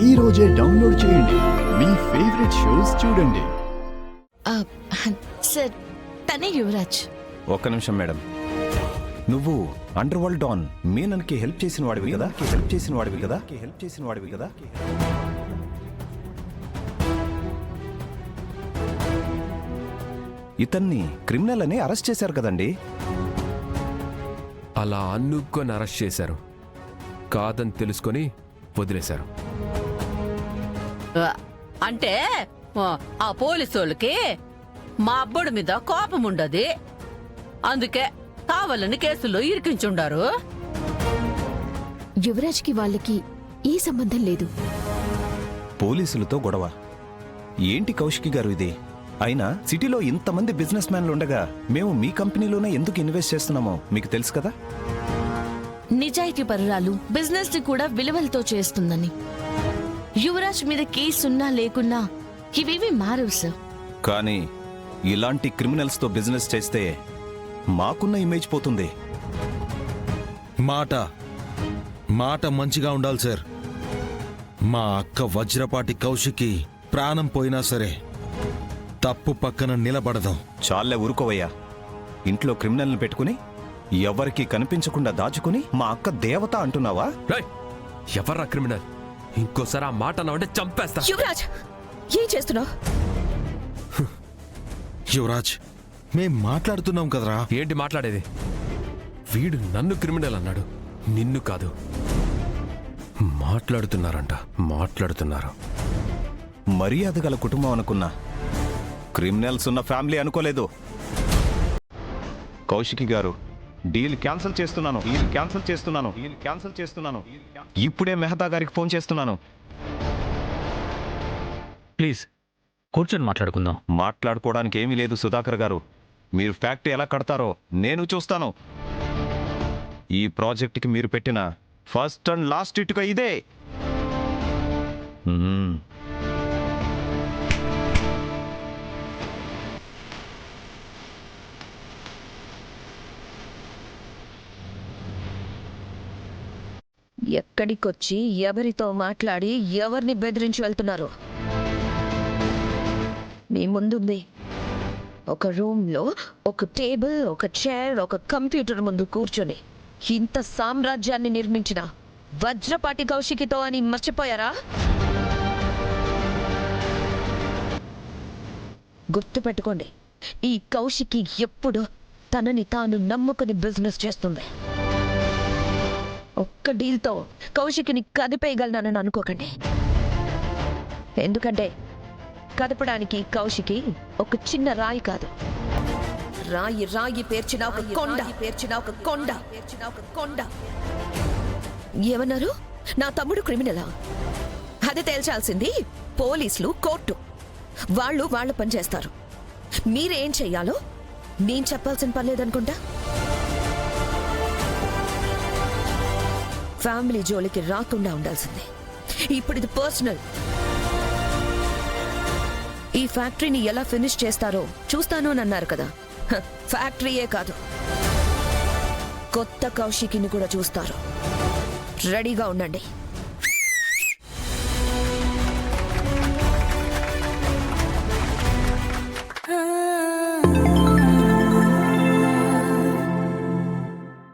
ఈ రోజే డౌన్లోడ్ చేయండి. మీ ఫేవరెట్ షోస్ చూడండి. సార్, తనే యువరాజ్. ఒక్క నిమిషం మేడం. నువ్వు అండర్ వరల్డ్ డాన్ మీనన్కి హెల్ప్ చేసిన వాడివి కదా. ఇతన్ని క్రిమినల్ అని అరెస్ట్ చేశారు కదండి. అలా అనుకొని అరెస్ట్ చేశారు, కాదని తెలుసుకొని వదిలేశారు. అంటే ఆ పోలీసోళ్ళకి మా అబ్బుడి మీద కోపం ఉండదు, అందుకే కావాలని కేసులో ఇరికించుండారు. యువరాజ్కి వాళ్ళకి ఈ సంబంధం లేదు. పోలీసులతో గొడవ ఏంటి కౌశికి గారు ఇది? అయినా సిటీలో ఇంతమంది బిజినెస్ మ్యాన్లు ఉండగా మేము మీ కంపెనీలోనే ఎందుకు ఇన్వెస్ట్ చేస్తున్నామో మీకు తెలుసు కదా. నిజాయితీ పరురాలు బిజినెస్ ని కూడా విలువలతో చేస్తుందని. యువరాజ్ మీద కేసున్నా లేకున్నా ఇవేవి మారవు సార్. కానీ ఇలాంటి క్రిమినల్స్ తో బిజినెస్ చేస్తే మాకున్న ఇమేజ్ పోతుంది. మాట మంచిగా ఉండాలి సార్. మా అక్క వజ్రపాటి కౌశికి ప్రాణం పోయినా సరే తప్పు పక్కన నిలబడదాం. చాలే ఊరుకోవయ్యా. ఇంట్లో క్రిమినల్ని పెట్టుకుని ఎవరికి కనిపించకుండా దాచుకుని మా అక్క దేవత అంటున్నావా? ఎవర్రా క్రిమినల్? ఇంకోసారి ఆ మాట అన్నావంటే చంపేస్తా. యువరాజ్, ఏం చేస్తున్నావు? యువరాజ్, మేం మాట్లాడుతున్నాం కదరా. ఏంటి మాట్లాడేది? వీడు నన్ను క్రిమినల్ అన్నాడు, నిన్ను కాదు. మాట్లాడుతున్నారు. మర్యాద గల కుటుంబం అనుకున్నా, క్రిమినల్స్ ఉన్న ఫ్యామిలీ అనుకోలేదు. కౌశికి గారు, డీల్ క్యాన్సిల్ చేస్తున్నాను. ఇప్పుడే మెహతా గారికి ఫోన్ చేస్తున్నాను. ప్లీజ్ కూర్చొని మాట్లాడుకుందాం. మాట్లాడుకోవడానికి ఏమీ లేదు సుధాకర్ గారు. మీరు ఫ్యాక్టరీ ఎలా కడతారో నేను చూస్తాను. ఈ ప్రాజెక్ట్కి మీరు పెట్టిన ఫస్ట్ అండ్ లాస్ట్ ఇటుక ఇదే. ఎక్కడికొచ్చి ఎవరితో మాట్లాడి ఎవరిని బెదిరించి వెళ్తున్నారు? మీ ముందుంది ఒక రూమ్లో ఒక టేబుల్, ఒక చైర్, ఒక కంప్యూటర్ ముందు కూర్చొని ఇంత సామ్రాజ్యాన్ని నిర్మించిన వజ్రపాటి కౌశికితో అని మర్చిపోయారా? గుర్తుపెట్టుకోండి, ఈ కౌశికి ఎప్పుడు తనని తాను నమ్ముకుని బిజినెస్ చేస్తుంది. ఒక్క డీల్తో కౌశికిని కదిపేయగలనని అనుకోకండి. ఎందుకంటే కదపడానికి కౌశికి ఒక చిన్న రాయి కాదు, రాయి పేర్చిన ఒక కొండ. ఏమన్నారు? నా తమ్ముడు క్రిమినలా? అది తేల్చాల్సింది పోలీసులు, కోర్టు. వాళ్ళు వాళ్ళ పని చేస్తారు. మీరేం చెయ్యాలో నేను చెప్పాల్సిన పని లేదనుకుంటా. ఫ్యామిలీ జోలికి రాకుండా ఉండాల్సిందే. ఇప్పుడు ఇది పర్సనల్. ఈ ఫ్యాక్టరీని ఎలా ఫినిష్ చేస్తారో చూస్తాను అని అన్నారు కదా. ఫ్యాక్టరీయే కాదు, కొత్త కౌశికిని కూడా చూస్తారు. రెడీగా ఉండండి.